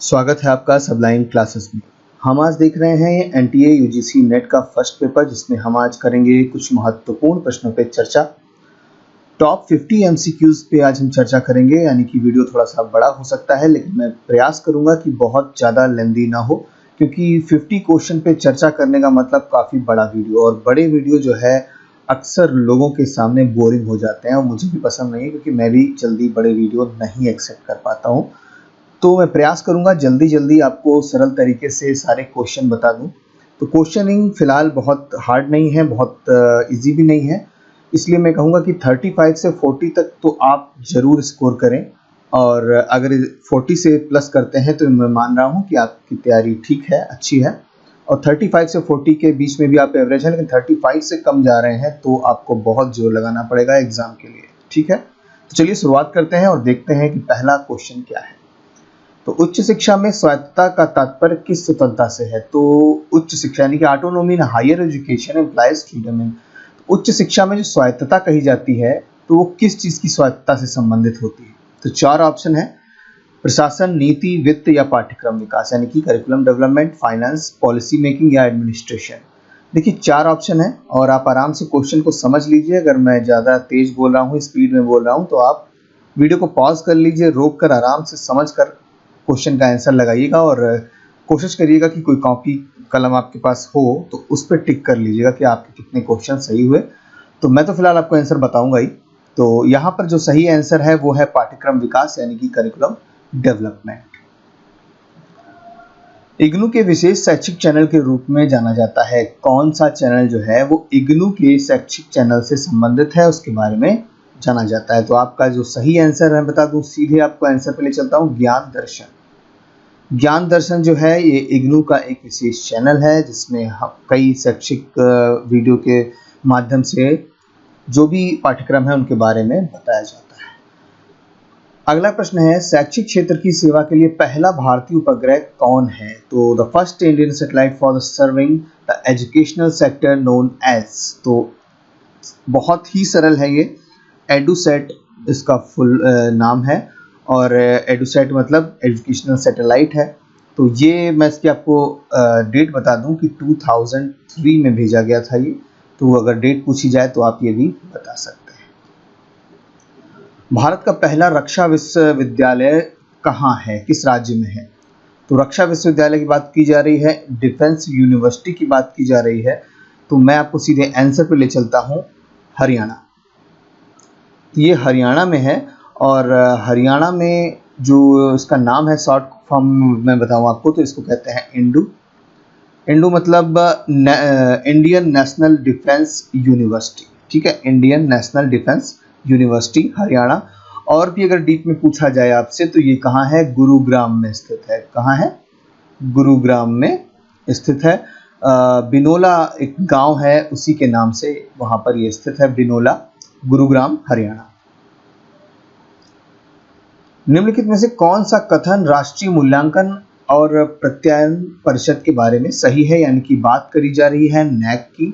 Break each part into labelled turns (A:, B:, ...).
A: स्वागत है आपका सबलाइन क्लासेस में। हम आज देख रहे हैं एनटीए यूजीसी नेट का फर्स्ट पेपर, जिसमें हम आज करेंगे कुछ महत्वपूर्ण प्रश्नों पे चर्चा। टॉप 50 एमसीक्यूज पे आज हम चर्चा करेंगे, यानी कि वीडियो थोड़ा सा बड़ा हो सकता है, लेकिन मैं प्रयास करूंगा कि बहुत ज़्यादा लेंदी ना हो, क्योंकि 50 क्वेश्चन पे चर्चा करने का मतलब काफ़ी बड़ा वीडियो, और बड़े वीडियो जो है अक्सर लोगों के सामने बोरिंग हो जाते हैं और मुझे भी पसंद नहीं है, क्योंकि मैं भी जल्दी बड़े वीडियो नहीं एक्सेप्ट कर पाता हूँ। तो मैं प्रयास करूंगा जल्दी आपको सरल तरीके से सारे क्वेश्चन बता दूं। तो क्वेश्चनिंग फिलहाल बहुत हार्ड नहीं है, बहुत इजी भी नहीं है, इसलिए मैं कहूँगा कि 35 से 40 तक तो आप ज़रूर स्कोर करें, और अगर 40 से प्लस करते हैं तो मैं मान रहा हूँ कि आपकी तैयारी ठीक है, अच्छी है। और 35 से 40 के बीच में भी आप एवरेज हैं, लेकिन 35 से कम जा रहे हैं तो आपको बहुत जोर लगाना पड़ेगा एग्ज़ाम के लिए, ठीक है। तो चलिए शुरुआत करते हैं और देखते हैं कि पहला क्वेश्चन क्या है। तो उच्च शिक्षा में स्वायत्तता का तात्पर्य किस स्वतंत्रता से है? तो उच्च शिक्षा यानी कि autonomy in higher education implies freedom in, उच्च शिक्षा में जो स्वायत्तता कही जाती है तो वो किस चीज की स्वायत्तता से संबंधित होती है? तो चार ऑप्शन है: प्रशासन, नीति, वित्त या पाठ्यक्रम विकास, यानी कि curriculum development, finance, policy making या एडमिनिस्ट्रेशन। देखिए चार ऑप्शन है और आप आराम से क्वेश्चन को समझ लीजिए। अगर मैं ज़्यादा तेज बोल रहा हूँ, स्पीड में बोल रहा हूँ, तो आप वीडियो को पॉज कर लीजिए, रोक कर आराम से समझ कर क्वेश्चन का आंसर लगाइएगा, और कोशिश करिएगा कि कोई कॉपी कलम आपके पास हो तो उस पर टिक कर लीजिएगा कि आपके कितने क्वेश्चन सही हुए। तो मैं तो फिलहाल आपको आंसर बताऊंगा ही। तो यहाँ पर जो सही आंसर है वो है पाठ्यक्रम विकास, यानी कि करिकुलम डेवलपमेंट। इग्नू के विशेष शैक्षिक चैनल के रूप में जाना जाता है। कौन सा चैनल जो है वो इग्नू के शैक्षिक चैनल से संबंधित है, उसके बारे में जाना जाता है। तो आपका जो सही आंसर है, बता दूं सीधे आपको आंसर पे ले चलता हूं, ज्ञान दर्शन। ज्ञान दर्शन जो है ये इग्नू का एक विशेष चैनल है, जिसमें कई शैक्षिक वीडियो के माध्यम से जो भी पाठ्यक्रम है उनके बारे में बताया जाता है। अगला प्रश्न है, शैक्षिक क्षेत्र की सेवा के लिए पहला भारतीय उपग्रह कौन है? तो the first Indian satellite for the serving the educational sector known as. तो बहुत ही सरल है ये, एडुसेट इसका फुल नाम है, और एडुसेट मतलब एजुकेशनल सैटेलाइट है। तो ये मैं इसकी आपको डेट बता दूं कि 2003 में भेजा गया था ये। तो अगर डेट पूछी जाए तो आप ये भी बता सकते हैं। भारत का पहला रक्षा विश्वविद्यालय कहाँ है, किस राज्य में है? तो रक्षा विश्वविद्यालय की बात की जा रही है, डिफेंस यूनिवर्सिटी की बात की जा रही है। तो मैं आपको सीधे आंसर पे ले चलता हूँ, हरियाणा। ये हरियाणा में है, और हरियाणा में जो इसका नाम है, शॉर्ट फॉर्म में बताऊँ आपको, तो इसको कहते हैं इंडू। इंडू मतलब इंडियन नेशनल डिफेंस यूनिवर्सिटी, ठीक है, Indian national defence university Haryana. और भी अगर डीप में पूछा जाए आपसे तो ये कहाँ है? गुरुग्राम में स्थित है। कहाँ है? गुरुग्राम में स्थित है। बिनोला एक गांव है, उसी के नाम से वहां पर ये स्थित है, बिनोला, गुरुग्राम, हरियाणा। निम्नलिखित में से कौन सा कथन राष्ट्रीय मूल्यांकन और प्रत्यायन परिषद के बारे में सही है? यानी कि बात करी जा रही है नैक की,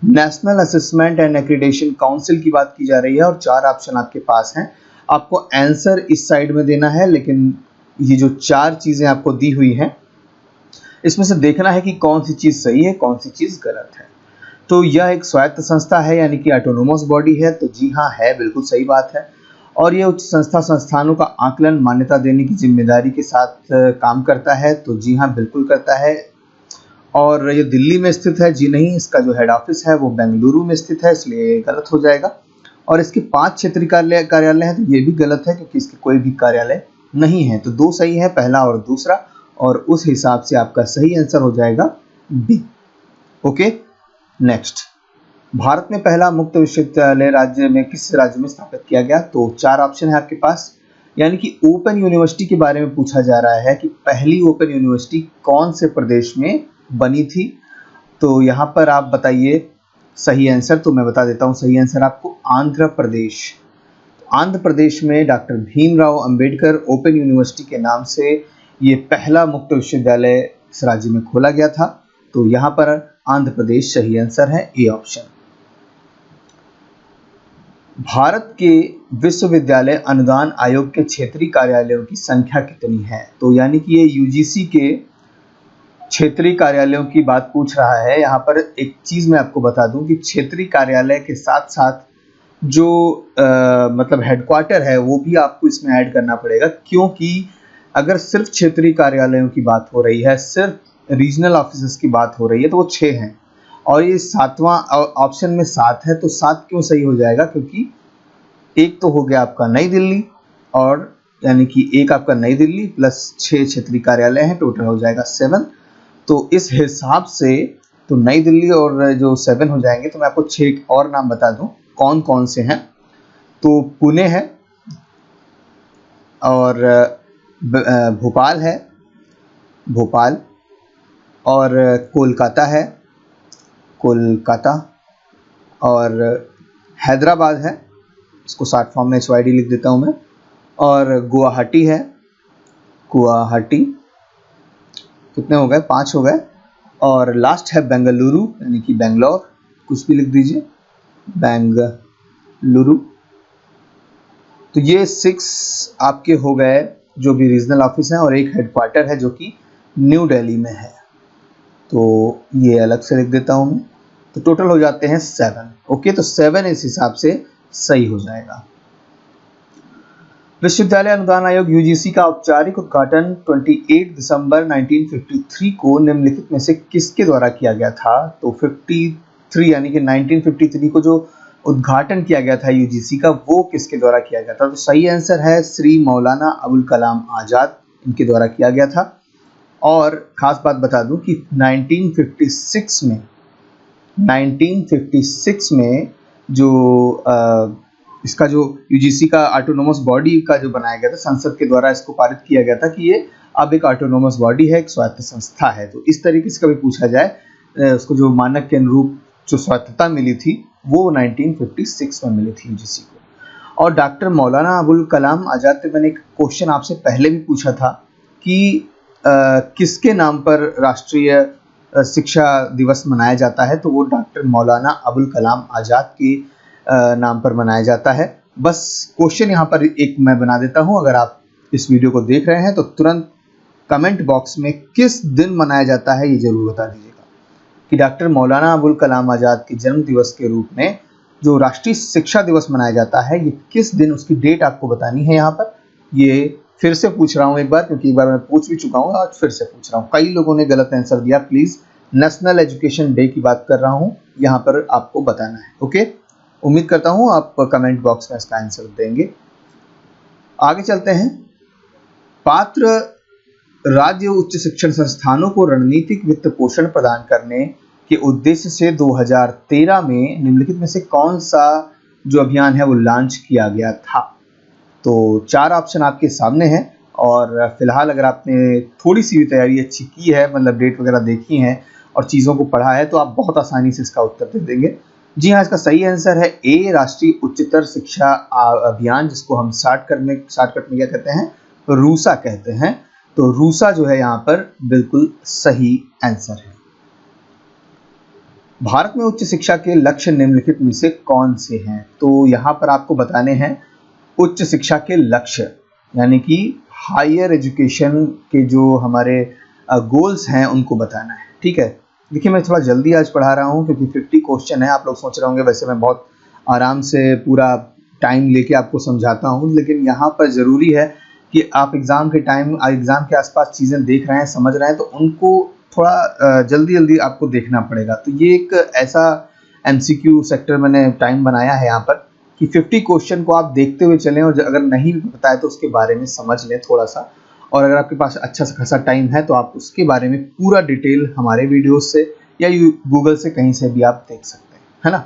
A: national assessment and accreditation council की बात की जा रही है, और चार ऑप्शन आपके पास हैं। आपको आंसर इस साइड में देना है, लेकिन ये जो चार चीजें आपको दी हुई हैं इसमें से देखना है कि कौन सी चीज सही है, कौन सी चीज गलत है। तो यह एक स्वायत्त संस्था है, यानी कि ऑटोनोमस बॉडी है। तो जी हाँ है, बिल्कुल सही बात है। और ये उच्च संस्था संस्थानों का आकलन, मान्यता देने की जिम्मेदारी के साथ काम करता है। तो जी हाँ बिल्कुल करता है। और ये दिल्ली में स्थित है? जी नहीं, इसका जो हेड ऑफिस है वो बेंगलुरु में स्थित है, इसलिए गलत हो जाएगा। और इसके 5 क्षेत्रीय कार्यालय हैं, तो ये भी गलत है, क्योंकि इसके कोई भी कार्यालय नहीं है। तो दो सही है, पहला और दूसरा, और उस हिसाब से आपका सही आंसर हो जाएगा बी। Okay, next. भारत में पहला मुक्त विश्वविद्यालय राज्य में किस राज्य में स्थापित किया गया? तो चार ऑप्शन है आपके पास, यानी कि ओपन यूनिवर्सिटी के बारे में पूछा जा रहा है कि पहली ओपन यूनिवर्सिटी कौन से प्रदेश में बनी थी। तो यहाँ पर आप बताइए सही आंसर। तो मैं बता देता हूँ सही आंसर आपको, आंध्र प्रदेश। आंध्र प्रदेश में doctor Bhimrao Ambedkar open university के नाम से ये पहला मुक्त विश्वविद्यालय इस राज्य में खोला गया था। तो यहाँ पर आंध्र प्रदेश सही आंसर है, ए ऑप्शन। भारत के विश्वविद्यालय अनुदान आयोग के क्षेत्रीय कार्यालयों की संख्या कितनी है? तो यानी कि ये यूजीसी के क्षेत्रीय कार्यालयों की बात पूछ रहा है। यहाँ पर एक चीज़ मैं आपको बता दूं कि क्षेत्रीय कार्यालय के साथ साथ जो मतलब हेडक्वार्टर है वो भी आपको इसमें ऐड करना पड़ेगा, क्योंकि अगर सिर्फ क्षेत्रीय कार्यालयों की बात हो रही है, सिर्फ रीजनल ऑफिसेस की बात हो रही है, तो वो 6 हैं और ये 7वां ऑप्शन में 7 है। तो 7 क्यों सही हो जाएगा? क्योंकि एक तो हो गया आपका नई दिल्ली, और यानी कि एक आपका नई दिल्ली प्लस 6 क्षेत्रीय कार्यालय हैं, टोटल हो जाएगा 7। तो इस हिसाब से तो नई दिल्ली और जो 7 हो जाएंगे। तो मैं आपको 6 और नाम बता दूं कौन कौन से हैं। तो पुणे है, और भोपाल है, भोपाल, और कोलकाता है, कोलकाता, और हैदराबाद है, इसको शॉर्ट फॉर्म में HYD लिख देता हूँ मैं, और गुवाहाटी है, गुवाहाटी। कितने हो गए? 5 हो गए। और लास्ट है बेंगलुरु, यानी कि बेंगलोर, कुछ भी लिख दीजिए, बेंगलुरु। तो ये 6 आपके हो गए जो भी रीजनल ऑफिस हैं, और एक हेडक्वार्टर है जो कि न्यू दिल्ली में है। तो ये अलग से लिख देता हूँ मैं। तो टोटल हो जाते हैं 7। ओके, तो 7 इस हिसाब से सही हो जाएगा। विश्वविद्यालय अनुदान आयोग यूजीसी का औपचारिक उद्घाटन 28 दिसंबर 1953 को निम्नलिखित में से किसके द्वारा किया गया था? तो 53 यानी कि 1953 को जो उद्घाटन किया गया था यूजीसी का, वो किसके द्वारा किया गया था? तो सही आंसर है श्री मौलाना अबुल कलाम आज़ाद, इनके द्वारा किया गया था। और खास बात बता दूं कि 1956 में जो इसका जो यूजीसी का ऑटोनोमस बॉडी का जो बनाया गया था, संसद के द्वारा इसको पारित किया गया था कि ये अब एक ऑटोनोमस बॉडी है, एक स्वायत्त संस्था है। तो इस तरीके से कभी पूछा जाए, उसको जो मानक के अनुरूप जो स्वायत्तता मिली थी वो 1956 में मिली थी यूजीसी को। और डॉक्टर मौलाना अबुल कलाम आज़ाद पे मैंने एक क्वेश्चन आपसे पहले भी पूछा था कि किसके नाम पर राष्ट्रीय शिक्षा दिवस मनाया जाता है? तो वो डॉक्टर मौलाना अबुल कलाम आज़ाद के नाम पर मनाया जाता है। बस क्वेश्चन यहाँ पर एक मैं बना देता हूँ, अगर आप इस वीडियो को देख रहे हैं तो तुरंत कमेंट बॉक्स में किस दिन मनाया जाता है ये जरूर बता दीजिएगा कि डॉक्टर मौलाना अबुल कलाम आज़ाद के जन्म दिवस के रूप में जो राष्ट्रीय शिक्षा दिवस मनाया जाता है ये किस दिन, उसकी डेट आपको बतानी है। यहाँ पर ये फिर से पूछ रहा हूँ एक बार, क्योंकि एक बार मैं पूछ भी चुका हूँ, आज फिर से पूछ रहा हूँ। कई लोगों ने गलत आंसर दिया। प्लीज़, नेशनल एजुकेशन डे की बात कर रहा हूँ, यहाँ पर आपको बताना है। ओके, उम्मीद करता हूँ आप कमेंट बॉक्स में इसका आंसर देंगे। आगे चलते हैं। पात्र राज्य उच्च शिक्षण संस्थानों को रणनीतिक वित्त पोषण प्रदान करने के उद्देश्य से 2013 में निम्नलिखित में से कौन सा जो अभियान है वो लॉन्च किया गया था? तो 4 ऑप्शन आपके सामने हैं, और फिलहाल अगर आपने थोड़ी सी भी तैयारी अच्छी की है, मतलब डेट वगैरह देखी है और चीज़ों को पढ़ा है, तो आप बहुत आसानी से इसका उत्तर दे देंगे। जी हाँ, इसका सही आंसर है ए, राष्ट्रीय उच्चतर शिक्षा अभियान, जिसको हम शॉर्टकट में क्या कहते हैं? रूसा कहते हैं। तो रूसा जो है यहाँ पर बिल्कुल सही आंसर है। भारत में उच्च शिक्षा के लक्ष्य निम्नलिखित में से कौन से हैं? तो यहाँ पर आपको बताने हैं उच्च शिक्षा के लक्ष्य, यानी कि हायर एजुकेशन के जो हमारे गोल्स हैं उनको बताना है। ठीक है, देखिए मैं थोड़ा जल्दी आज पढ़ा रहा हूँ क्योंकि 50 क्वेश्चन है। आप लोग सोच रहे होंगे वैसे मैं बहुत आराम से पूरा टाइम लेके आपको समझाता हूँ, लेकिन यहाँ पर ज़रूरी है कि आप एग्ज़ाम के आसपास चीज़ें देख रहे हैं, समझ रहे हैं, तो उनको थोड़ा जल्दी आपको देखना पड़ेगा। तो ये एक ऐसा MCQ सेक्टर मैंने टाइम बनाया है यहाँ पर कि 50 क्वेश्चन को आप देखते हुए चलें, और अगर नहीं भी पता है तो उसके बारे में समझ लें थोड़ा सा। और अगर आपके पास अच्छा खासा टाइम है तो आप उसके बारे में पूरा डिटेल हमारे वीडियोस से या गूगल से कहीं से भी आप देख सकते हैं, है ना।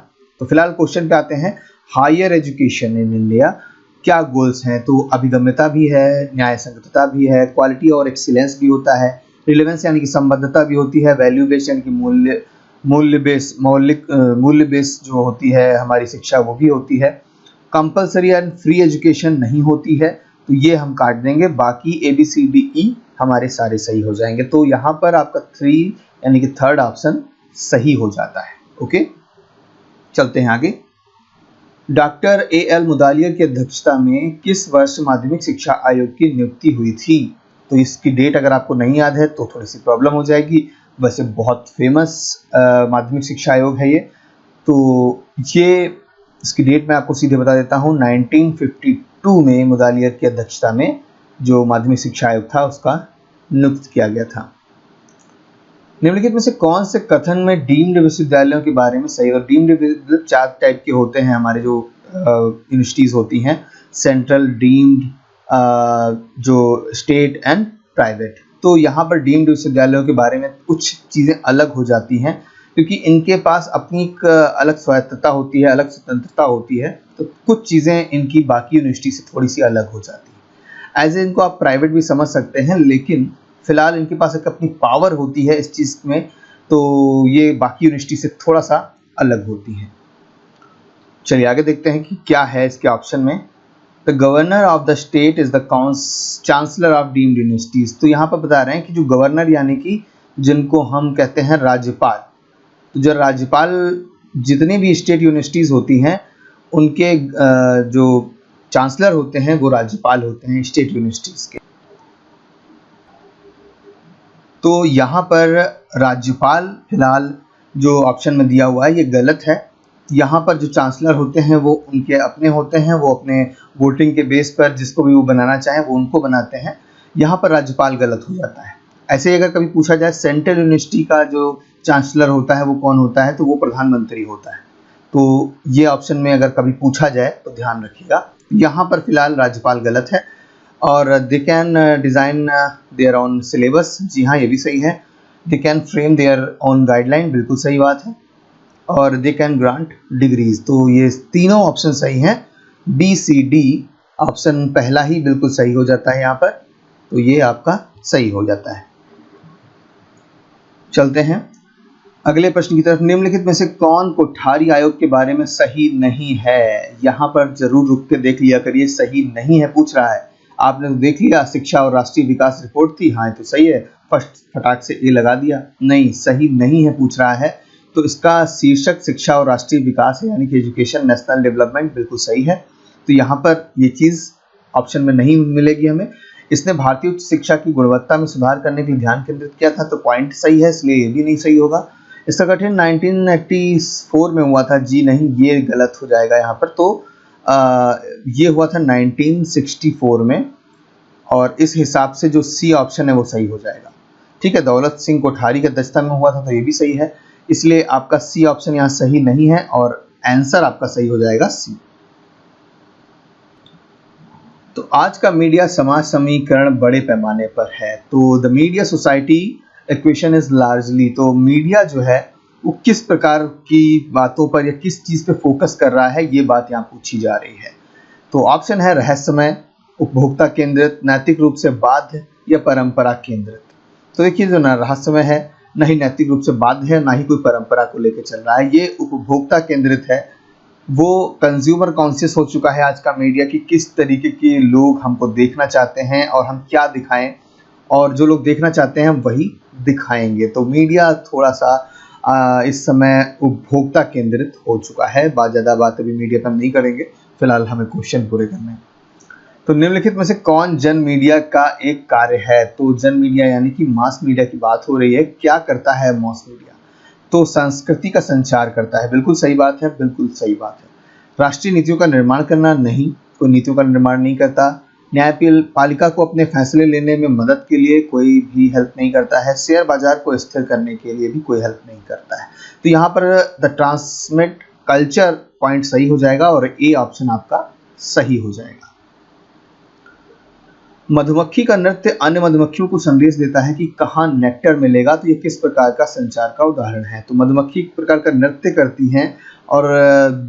A: तो फिलहाल क्वेश्चन पे आते हैं। हायर एजुकेशन इन इंडिया क्या गोल्स हैं? तो अभिगम्यता भी है, न्याय संगतता भी है, क्वालिटी और एक्सीलेंस भी होता है, रिलेवेंस यानी कि संबद्धता भी होती है, वैल्यू बेस्ड यानी कि मूल्य बेस जो होती है हमारी शिक्षा वो भी होती है, कंपलसरी एंड फ्री एजुकेशन नहीं होती है। तो ये हम काट देंगे, बाकी ABCDE हमारे सारे सही हो जाएंगे। तो यहाँ पर आपका 3 यानी कि थर्ड ऑप्शन सही हो जाता है। ओके, चलते हैं आगे। डॉक्टर एएल मुदालियर की अध्यक्षता में किस वर्ष माध्यमिक शिक्षा आयोग की नियुक्ति हुई थी? तो इसकी डेट अगर आपको नहीं याद है तो थोड़ी सी प्रॉब्लम हो जाएगी। वैसे बहुत फेमस माध्यमिक शिक्षा आयोग है ये। तो ये इसकी डेट मैं आपको सीधे बता देता हूँ, 1952 में मुदालियर की अध्यक्षता में जो माध्यमिक शिक्षा आयोग था उसका नियुक्त किया गया था। निम्नलिखित में से कौन से कथन में डीम्ड विश्वविद्यालयों के बारे में सही? और डीम्ड 4 टाइप के होते हैं हमारे जो यूनिवर्सिटीज़ होती हैं, सेंट्रल, डीम्ड, जो स्टेट एंड प्राइवेट। तो यहाँ पर डीम्ड विश्वविद्यालयों के बारे में कुछ चीज़ें अलग हो जाती हैं क्योंकि इनके पास अपनी एक अलग स्वायत्तता होती है, अलग स्वतंत्रता होती है। तो कुछ चीज़ें इनकी बाकी यूनिवर्सिटी से थोड़ी सी अलग हो जाती हैं। एज इनको आप प्राइवेट भी समझ सकते हैं, लेकिन फिलहाल इनके पास एक अपनी पावर होती है इस चीज़ में, तो ये बाकी यूनिवर्सिटी से थोड़ा सा अलग होती है। चलिए आगे देखते हैं कि क्या है इसके ऑप्शन में। The governor of the state is the chancellor of deemed universities. तो यहाँ पर बता रहे हैं कि जो गवर्नर यानी कि जिनको हम कहते हैं राज्यपाल, तो जो राज्यपाल जितनी भी स्टेट यूनिवर्सिटीज होती हैं उनके जो चांसलर होते हैं वो राज्यपाल होते हैं स्टेट यूनिवर्सिटीज के। तो यहाँ पर राज्यपाल फिलहाल जो ऑप्शन में दिया हुआ है ये गलत है। यहाँ पर जो चांसलर होते हैं वो उनके अपने होते हैं, वो अपने वोटिंग के बेस पर जिसको भी वो बनाना चाहें वो उनको बनाते हैं। यहाँ पर राज्यपाल गलत हो जाता है। ऐसे ही अगर कभी पूछा जाए सेंट्रल यूनिवर्सिटी का जो चांसलर होता है वो कौन होता है, तो वो प्रधानमंत्री होता है। तो ये ऑप्शन में अगर कभी पूछा जाए तो ध्यान रखिएगा। यहाँ पर फिलहाल राज्यपाल गलत है। और they can design their own syllabus, जी हाँ ये भी सही है। They can frame their own guideline, बिल्कुल सही बात है। और दे कैन ग्रांट डिग्रीज, तो ये तीनों ऑप्शन सही हैं। बी सी डी ऑप्शन पहला ही बिल्कुल सही हो जाता है यहाँ पर, तो ये आपका सही हो जाता है। चलते हैं अगले प्रश्न की तरफ। निम्नलिखित में से कौन कोठारी आयोग के बारे में सही नहीं है? यहाँ पर जरूर रुक के देख लिया करिए, सही नहीं है पूछ रहा है। आपने तो देख लिया शिक्षा और राष्ट्रीय विकास रिपोर्ट थी, हाँ तो सही है, फर्स्ट फटाक से ए लगा दिया। नहीं, सही नहीं है पूछ रहा है। तो इसका शीर्षक शिक्षा और राष्ट्रीय विकास है, यानी कि एजुकेशन नेशनल डेवलपमेंट, बिल्कुल सही है। तो यहाँ पर ये चीज़ ऑप्शन में नहीं मिलेगी हमें। इसने भारतीय उच्च शिक्षा की गुणवत्ता में सुधार करने के लिए ध्यान केंद्रित किया था, तो पॉइंट सही है, इसलिए ये भी नहीं सही होगा। इसका गठन 1984 में हुआ था, जी नहीं, ये गलत हो जाएगा यहाँ पर। तो ये हुआ था 1964 में, और इस हिसाब से जो सी ऑप्शन है वो सही हो जाएगा। ठीक है, दौलत सिंह कोठारी की अध्यक्षता में हुआ था, तो ये भी सही है, इसलिए आपका सी ऑप्शन यहाँ सही नहीं है और आंसर आपका सही हो जाएगा सी। तो आज का मीडिया समाज समीकरण बड़े पैमाने पर है। तो the media society equation is largely, तो मीडिया जो है वो किस प्रकार की बातों पर या किस चीज़ पे फोकस कर रहा है, ये बात यहाँ पूछी जा रही है। तो ऑप्शन है रहस्यमय, उपभोक्ता केंद्रित, नैतिक रूप से बाध्य या परंपरा केंद्रित। तो देखिए जो ना रहस्यमय है, ना ही नैतिक रूप से बाध्य है, ना ही कोई परंपरा को लेकर चल रहा है, ये उपभोक्ता केंद्रित है। वो कंज्यूमर कॉन्शियस हो चुका है आज का मीडिया कि किस तरीके के लोग हमको देखना चाहते हैं और हम क्या दिखाएं, और जो लोग देखना चाहते हैं वही दिखाएंगे। तो मीडिया थोड़ा सा इस समय उपभोक्ता केंद्रित हो चुका है। ज़्यादा बात अभी मीडिया पर नहीं करेंगे, फिलहाल हमें क्वेश्चन पूरे करने हैं। तो निम्नलिखित में से कौन जन मीडिया का एक कार्य है? तो जन मीडिया यानी कि मास मीडिया की बात हो रही है। क्या करता है मास मीडिया? तो संस्कृति का संचार करता है, बिल्कुल सही बात है, बिल्कुल सही बात है। राष्ट्रीय नीतियों का निर्माण करना, नहीं, कोई नीतियों का निर्माण नहीं करता। न्यायपालिका को अपने फैसले लेने में मदद के लिए कोई भी हेल्प नहीं करता है। शेयर बाजार को स्थिर करने के लिए भी कोई हेल्प नहीं करता है। तो यहाँ पर द ट्रांसमिट कल्चर पॉइंट सही हो जाएगा और ए ऑप्शन आपका सही हो जाएगा। मधुमक्खी का नृत्य अन्य मधुमक्खियों को संदेश देता है कि कहाँ नेक्टर मिलेगा। तो ये किस प्रकार का संचार का उदाहरण है? तो मधुमक्खी एक प्रकार का नृत्य करती हैं और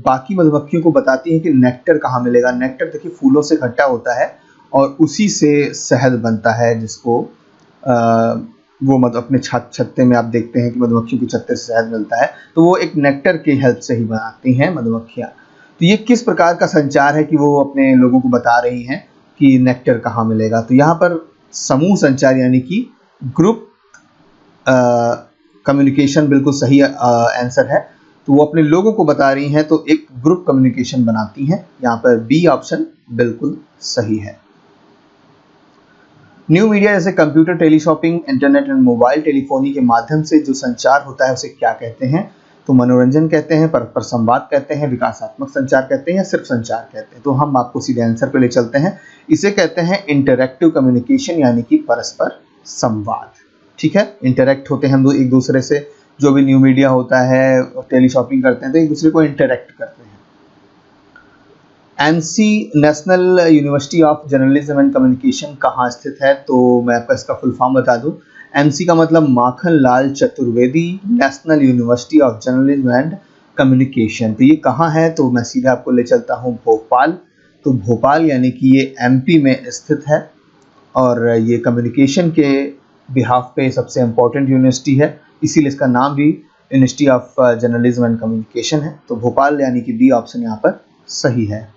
A: बाकी मधुमक्खियों को बताती हैं कि नेक्टर कहाँ मिलेगा। नेक्टर देखिए फूलों से इकट्ठा होता है और उसी से शहद बनता है, जिसको वो अपने छत्ते में आप देखते हैं कि मधुमक्खियों के छत्ते से शहद मिलता है, तो वो एक नेक्टर की हेल्प से ही बनाती हैं मधुमक्खियाँ। तो ये किस प्रकार का संचार है कि वो अपने लोगों को बता रही हैं कि नेक्टर कहाँ मिलेगा? तो यहाँ पर समूह संचार यानी कि ग्रुप कम्युनिकेशन बिल्कुल सही आंसर है। तो वो अपने लोगों को बता रही हैं, तो एक ग्रुप कम्युनिकेशन बनाती हैं। यहाँ पर बी ऑप्शन बिल्कुल सही है। न्यू मीडिया जैसे computer, teleshopping, internet and mobile telephony के माध्यम से जो संचार होता है उसे क्या कहते हैं? तो मनोरंजन कहते हैं, परस्पर संवाद कहते हैं, विकासात्मक संचार कहते हैं या सिर्फ संचार कहते हैं? तो हम आपको सीधे आंसर पे ले चलते हैं। इसे कहते हैं इंटरैक्टिव कम्युनिकेशन यानी कि परस्पर संवाद। ठीक है, इंटरैक्ट होते हैं हम एक दूसरे से, जो भी न्यू मीडिया होता है, टेलीशॉपिंग करते हैं तो एक दूसरे को इंटरैक्ट करते हैं। NC national University of Journalism and communication कहाँ स्थित है? तो मैं आपको इसका फुल फॉर्म बता दूं। एनसी का मतलब Makhan Lal Chaturvedi National University of Journalism and Communication. तो ये कहाँ है? तो मैं सीधे आपको ले चलता हूँ भोपाल। तो भोपाल यानी कि ये एमपी में स्थित है और ये कम्युनिकेशन के बिहाफ पे सबसे इम्पोर्टेंट यूनिवर्सिटी है, इसीलिए इसका नाम भी university of Journalism and communication है। तो भोपाल यानी कि डी ऑप्शन यहाँ पर सही है।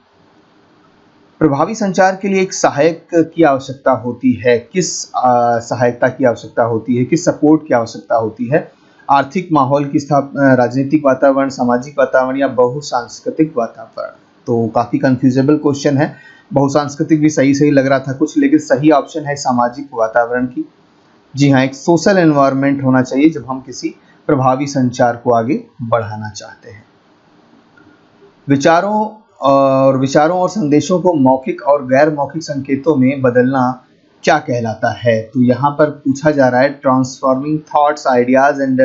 A: प्रभावी संचार के लिए एक सहायक की आवश्यकता होती है। किस सहायता की आवश्यकता होती है? किस सपोर्ट की आवश्यकता होती है? आर्थिक माहौल की स्थापना, राजनीतिक वातावरण, सामाजिक वातावरण या बहुसांस्कृतिक वातावरण? तो काफ़ी कंफ्यूजेबल क्वेश्चन है। बहुसांस्कृतिक भी सही लग रहा था कुछ, लेकिन सही ऑप्शन है सामाजिक वातावरण की। जी हाँ, एक सोशल एनवायरनमेंट होना चाहिए जब हम किसी प्रभावी संचार को आगे बढ़ाना चाहते हैं। विचारों और संदेशों को मौखिक और गैर मौखिक संकेतों में बदलना क्या कहलाता है? तो यहाँ पर पूछा जा रहा है transforming thoughts, ideas and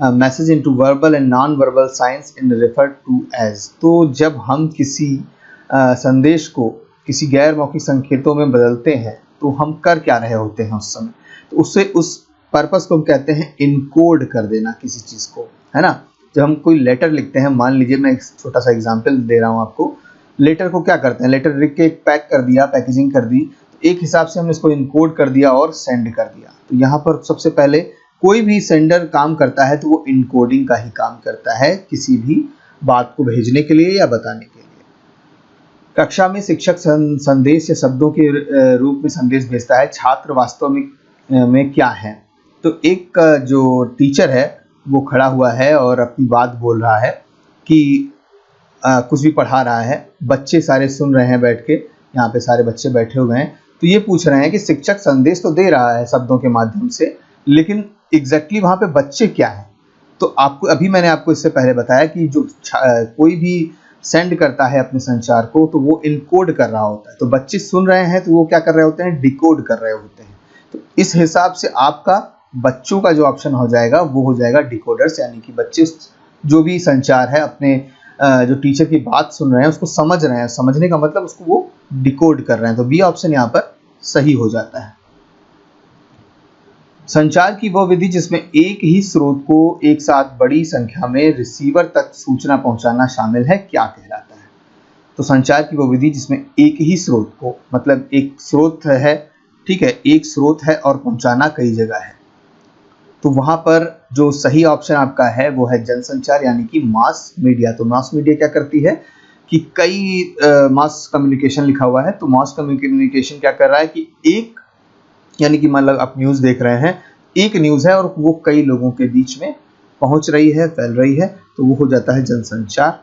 A: message into verbal and non verbal science in refer to as. तो जब हम किसी संदेश को किसी गैर मौखिक संकेतों में बदलते हैं तो हम कर क्या रहे होते हैं उस समय? तो उससे उस पर्पस को हम कहते हैं इनकोड कर देना किसी चीज़ को, है ना। जब हम कोई लेटर लिखते हैं, मान लीजिए मैं एक छोटा सा एग्जांपल दे रहा हूँ आपको। लेटर को क्या करते हैं? लेटर लिख के पैक कर दिया, पैकेजिंग कर दी, तो एक हिसाब से हमने इसको इनकोड कर दिया और सेंड कर दिया। तो यहाँ पर सबसे पहले कोई भी सेंडर काम करता है तो वो इनकोडिंग का ही काम करता है, किसी भी बात को भेजने के लिए या बताने के लिए। कक्षा में शिक्षक संदेश या शब्दों के रूप में संदेश भेजता है, छात्र वास्तव में क्या है? तो एक जो टीचर है वो खड़ा हुआ है और अपनी बात बोल रहा है कि कुछ भी पढ़ा रहा है, बच्चे सारे सुन रहे हैं बैठ के, यहाँ पे सारे बच्चे बैठे हुए हैं। तो ये पूछ रहे हैं कि शिक्षक संदेश तो दे रहा है शब्दों के माध्यम से, लेकिन एग्जैक्टली वहाँ पे बच्चे क्या हैं? तो आपको अभी मैंने आपको इससे पहले बताया कि जो कोई भी सेंड करता है अपने संचार को तो वो इनकोड कर रहा होता है। तो बच्चे सुन रहे हैं तो वो क्या कर रहे होते हैं? डिकोड कर रहे होते हैं। तो इस हिसाब से आपका बच्चों का जो ऑप्शन हो जाएगा वो हो जाएगा डिकोडर्स, यानी कि बच्चे जो भी संचार है अपने जो टीचर की बात सुन रहे हैं उसको समझ रहे हैं, समझने का मतलब उसको वो डिकोड कर रहे हैं। तो बी ऑप्शन यहाँ पर सही हो जाता है। संचार की वह विधि जिसमें एक ही स्रोत को एक साथ बड़ी संख्या में रिसीवर तक सूचना पहुंचाना शामिल है, क्या कहलाता है? तो संचार की वह विधि जिसमें एक ही स्रोत को, मतलब एक स्रोत है, ठीक है, एक स्रोत है और पहुंचाना कई जगह है, तो वहां पर जो सही ऑप्शन आपका है वो है जनसंचार यानी कि मास मीडिया। तो मास मीडिया क्या करती है कि कई मास कम्युनिकेशन लिखा हुआ है, तो मास कम्युनिकेशन क्या कर रहा है कि एक, यानी कि मतलब आप न्यूज़ देख रहे हैं, एक न्यूज़ है और वो कई लोगों के बीच में पहुंच रही है, फैल रही है, तो वो हो जाता है जनसंचार।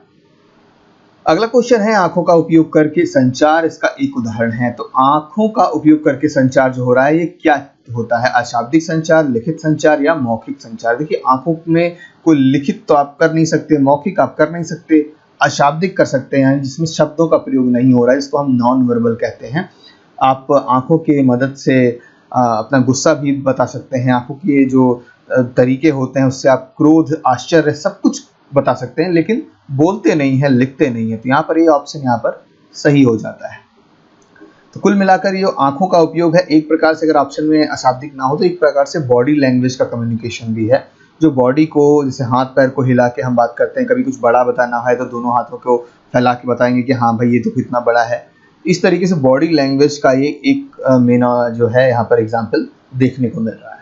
A: अगला क्वेश्चन है आंखों का उपयोग करके संचार, इसका एक उदाहरण है। तो आंखों का उपयोग करके संचार जो हो रहा है ये क्या होता है? अशाब्दिक संचार, लिखित संचार या मौखिक संचार? देखिए, आंखों में कोई लिखित तो आप कर नहीं सकते, मौखिक आप कर नहीं सकते, अशाब्दिक कर सकते हैं जिसमें शब्दों का प्रयोग नहीं हो रहा है, जिसको हम नॉन वर्बल कहते हैं। आप आंखों के मदद से अपना गुस्सा भी बता सकते हैं, आंखों के जो तरीके होते हैं उससे आप क्रोध, आश्चर्य सब कुछ बता सकते हैं, लेकिन बोलते नहीं है, लिखते नहीं है। तो यहाँ पर ये ऑप्शन यहाँ पर सही हो जाता है। तो कुल मिलाकर ये आंखों का उपयोग है, एक प्रकार से अगर ऑप्शन में अशाब्दिक ना हो तो एक प्रकार से बॉडी लैंग्वेज का कम्युनिकेशन भी है, जो बॉडी को जैसे हाथ पैर को हिला के हम बात करते हैं, कभी कुछ बड़ा बताना है तो दोनों हाथों को फैला के बताएंगे कि हाँ भाई ये तो कितना बड़ा है। इस तरीके से बॉडी लैंग्वेज का ये एक मेन जो है यहाँ पर एग्जाम्पल देखने को मिल रहा है।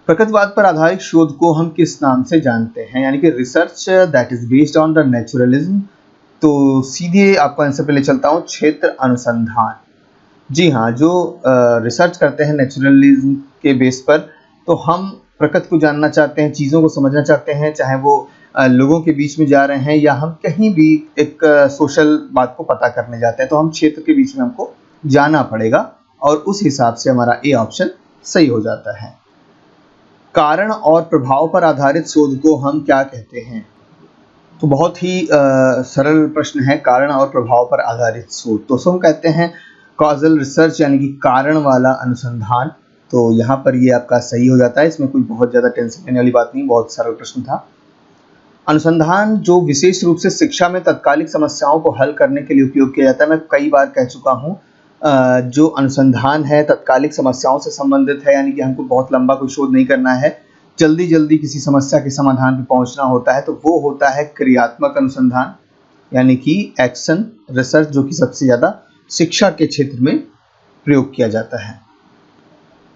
A: प्रकृतिवाद पर आधारित शोध को हम किस नाम से जानते हैं? यानी कि research that is based on the naturalism. तो सीधे आपको आंसर पे ले चलता हूँ, क्षेत्र अनुसंधान। जी हाँ, जो रिसर्च करते हैं नेचुरलिज्म के बेस पर, तो हम प्रकृति को जानना चाहते हैं, चीज़ों को समझना चाहते हैं, चाहे वो लोगों के बीच में जा रहे हैं या हम कहीं भी एक सोशल बात को पता करने जाते हैं, तो हम क्षेत्र के बीच में हमको जाना पड़ेगा और उस हिसाब से हमारा ए ऑप्शन सही हो जाता है। कारण और प्रभाव पर आधारित शोध को हम क्या कहते हैं? तो बहुत ही सरल प्रश्न है, कारण और प्रभाव पर आधारित शोध। तो हम कहते हैं कॉजल रिसर्च, यानी कि कारण वाला अनुसंधान। तो यहाँ पर ये आपका सही हो जाता है, इसमें कोई बहुत ज़्यादा टेंशन लेने वाली बात नहीं, बहुत सरल प्रश्न था। अनुसंधान जो विशेष रूप से शिक्षा में तात्कालिक समस्याओं को हल करने के लिए उपयोग किया जाता है। मैं कई बार कह चुका हूँ, जो अनुसंधान है तात्कालिक समस्याओं से संबंधित है, यानी कि हमको बहुत लंबा कोई शोध नहीं करना है, जल्दी जल्दी किसी समस्या के समाधान पर पहुंचना होता है, तो वो होता है क्रियात्मक अनुसंधान, यानी कि एक्शन रिसर्च, जो कि सबसे ज़्यादा शिक्षा के क्षेत्र में प्रयोग किया जाता है।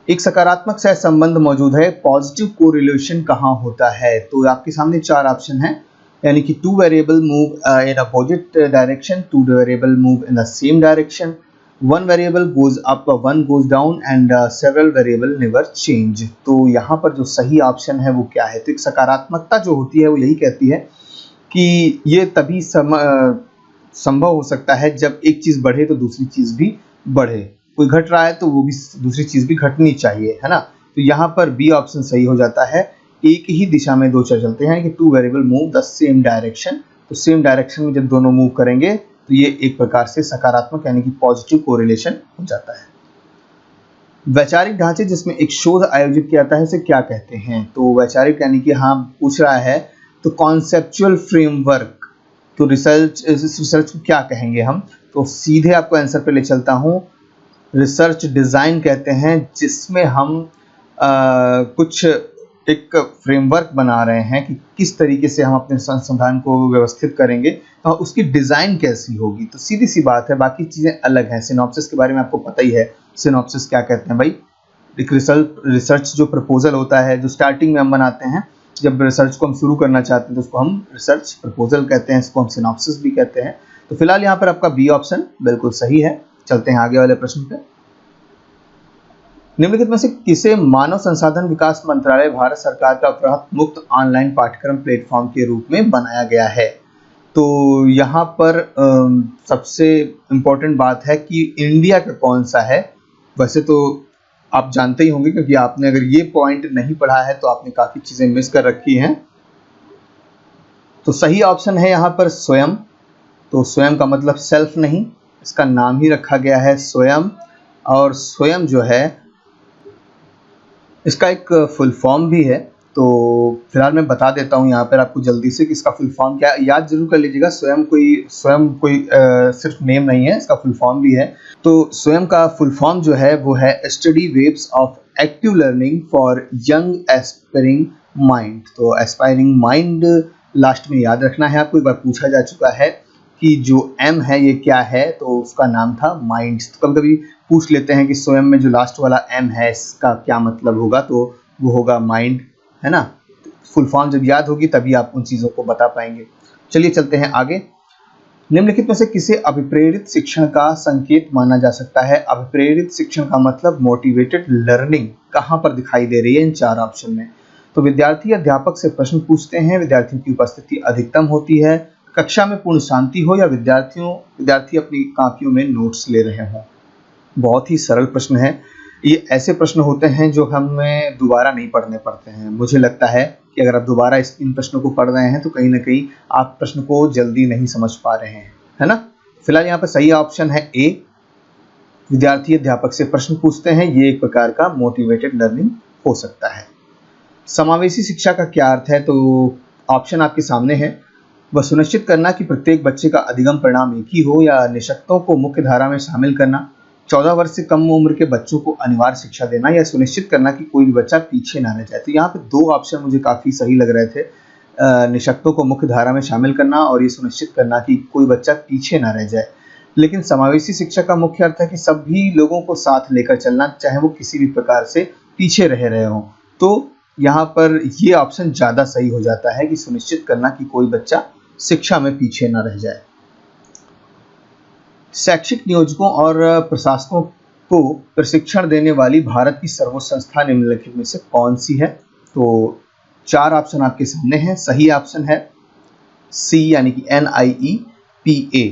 A: एक सकारात्मक सहसंबंध मौजूद है, पॉजिटिव कोरिलेशन कहाँ होता है? तो आपके सामने 4 ऑप्शन हैं, यानी कि 2 variable move in opposite direction, 2 variable move in the same direction, 1 variable goes up, 1 goes down and several variable never change. तो यहाँ पर जो सही ऑप्शन है वो क्या है? तो एक सकारात्मकता जो होती है वो यही कहती है कि ये तभी संभव हो सकता है जब एक चीज़ बढ़े तो दूसरी चीज़ भी बढ़े, कोई घट रहा है तो वो भी दूसरी चीज़ भी घटनी चाहिए, है ना। तो यहाँ पर बी ऑप्शन सही हो जाता है, एक ही दिशा में दो चल चलते हैं कि 2 variable move the same direction. तो सेम डायरेक्शन में जब दोनों मूव करेंगे तो ये एक प्रकार से सकारात्मक यानी कि पॉजिटिव कोरिलेशन हो जाता है। वैचारिक ढांचे जिसमें एक शोध आयोजित किया जाता है उसे क्या कहते हैं? तो वैचारिक यानी कि हाँ पूछ रहा है, तो कॉन्सेप्चुअल फ्रेमवर्क। तो रिसर्च को क्या कहेंगे हम? तो सीधे आपको आंसर पे ले चलता हूँ, रिसर्च डिज़ाइन कहते हैं, जिसमें हम कुछ एक फ्रेमवर्क बना रहे हैं कि किस तरीके से हम अपने संस्थान को व्यवस्थित करेंगे, तो उसकी डिज़ाइन कैसी होगी। तो सीधी सी बात है, बाकी चीज़ें अलग हैं। सिनॉप्सिस के बारे में आपको पता ही है, सिनॉप्सिस क्या कहते हैं भाई? एक रिसर्च जो प्रपोजल होता है, जो स्टार्टिंग में हम बनाते हैं, जब रिसर्च को हम शुरू करना चाहते हैं तो उसको हम रिसर्च प्रपोजल कहते हैं, इसको हम सिनॉप्सिस भी कहते हैं। तो फिलहाल यहाँ पर आपका बी ऑप्शन बिल्कुल सही है। चलते हैं आगे वाले प्रश्न पे। निम्नलिखित में से किसे मानव संसाधन विकास मंत्रालय भारत सरकार का वृहत मुक्त ऑनलाइन पाठ्यक्रम प्लेटफॉर्म के रूप में बनाया गया है? तो यहाँ पर सबसे इम्पोर्टेंट बात है कि इंडिया का कौन सा है। वैसे तो आप जानते ही होंगे, क्योंकि आपने अगर ये पॉइंट नहीं पढ़ा है तो आपने काफ़ी चीज़ें मिस कर रखी हैं। तो सही ऑप्शन है यहाँ पर स्वयं। तो स्वयं का मतलब सेल्फ नहीं, इसका नाम ही रखा गया है स्वयं। और स्वयं जो है इसका एक फुल फॉर्म भी है। तो फिलहाल मैं बता देता हूँ यहाँ पर आपको जल्दी से कि इसका फुल फॉर्म क्या है, याद जरूर कर लीजिएगा। स्वयं कोई सिर्फ नेम नहीं है, इसका फुल फॉर्म भी है। तो स्वयं का फुल फॉर्म जो है वो है study waves of active learning for young aspiring mind. तो एस्पायरिंग माइंड लास्ट में याद रखना है आपको, एक बार पूछा जा चुका है कि जो एम है ये क्या है, तो उसका नाम था माइंड। तो कभी कभी पूछ लेते हैं कि स्वयं में जो लास्ट वाला एम है इसका क्या मतलब होगा, तो वो होगा माइंड, है ना। फुल फॉर्म जब याद होगी तभी आप उन चीज़ों को बता पाएंगे। चलिए चलते हैं आगे। निम्नलिखित में से किसे अभिप्रेरित शिक्षण का संकेत माना जा सकता है? अभिप्रेरित शिक्षण का मतलब मोटिवेटेड लर्निंग कहाँ पर दिखाई दे रही है इन 4 ऑप्शन में? तो विद्यार्थी अध्यापक से प्रश्न पूछते हैं, विद्यार्थियों की उपस्थिति अधिकतम होती है, कक्षा में पूर्ण शांति हो, या विद्यार्थी अपनी कॉपियों में नोट्स ले रहे हों। बहुत ही सरल प्रश्न है। ये ऐसे प्रश्न होते हैं जो हमें दोबारा नहीं पढ़ने पड़ते हैं। मुझे लगता है कि अगर आप दोबारा इन प्रश्नों को पढ़ रहे हैं तो कहीं ना कहीं आप प्रश्न को जल्दी नहीं समझ पा रहे हैं, है ना। फिलहाल यहाँ पर सही ऑप्शन है ए, विद्यार्थी अध्यापक से प्रश्न पूछते हैं। ये एक प्रकार का मोटिवेटेड लर्निंग हो सकता है। समावेशी शिक्षा का क्या अर्थ है? तो ऑप्शन आपके सामने है। वह सुनिश्चित करना कि प्रत्येक बच्चे का अधिगम परिणाम एक ही हो, या निःशक्तों को मुख्य धारा में शामिल करना, 14 वर्ष से कम उम्र के बच्चों को अनिवार्य शिक्षा देना, या सुनिश्चित करना कि कोई भी बच्चा पीछे ना रह जाए। तो यहाँ पे 2 ऑप्शन मुझे काफ़ी सही लग रहे थे, निःशक्तों को मुख्य धारा में शामिल करना और ये सुनिश्चित करना कि कोई बच्चा पीछे ना रह जाए। लेकिन समावेशी शिक्षा का मुख्य अर्थ है कि सभी लोगों को साथ लेकर चलना, चाहे वो किसी भी प्रकार से पीछे रह रहे हों। तो यहाँ पर ये ऑप्शन ज़्यादा सही हो जाता है कि सुनिश्चित करना कि कोई बच्चा शिक्षा में पीछे ना रह जाए। शैक्षिक नियोजकों और प्रशासकों को प्रशिक्षण देने वाली भारत की सर्वोच्च संस्था निम्नलिखित में से कौन सी है? तो 4 ऑप्शन आपके सामने हैं। सही ऑप्शन है सी यानी कि NIEPA।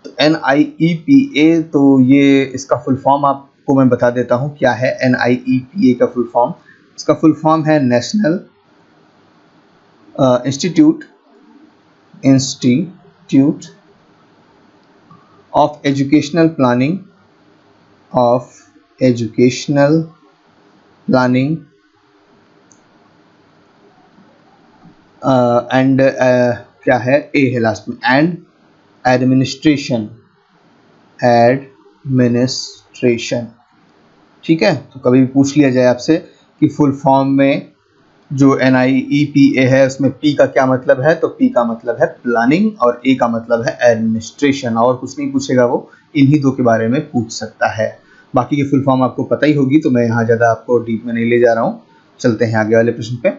A: तो NIEPA, तो ये इसका फुल फॉर्म आपको मैं बता देता हूँ क्या है। NIEPA का फुल फॉर्म, इसका फुल फॉर्म है national institute of educational planning and क्या है, ए है लास्ट में, एंड एडमिनिस्ट्रेशन। ठीक है, तो कभी भी पूछ लिया जाए आपसे कि फुल फॉर्म में जो NIEPA है उसमें P का क्या मतलब है, तो P का मतलब है प्लानिंग और A का मतलब है एडमिनिस्ट्रेशन, और कुछ नहीं पूछेगा वो, इन्हीं दो के बारे में पूछ सकता है। बाकी की फुल फॉर्म आपको पता ही होगी, तो मैं यहाँ ज़्यादा आपको डीप में नहीं ले जा रहा हूँ। चलते हैं आगे वाले प्रश्न पे।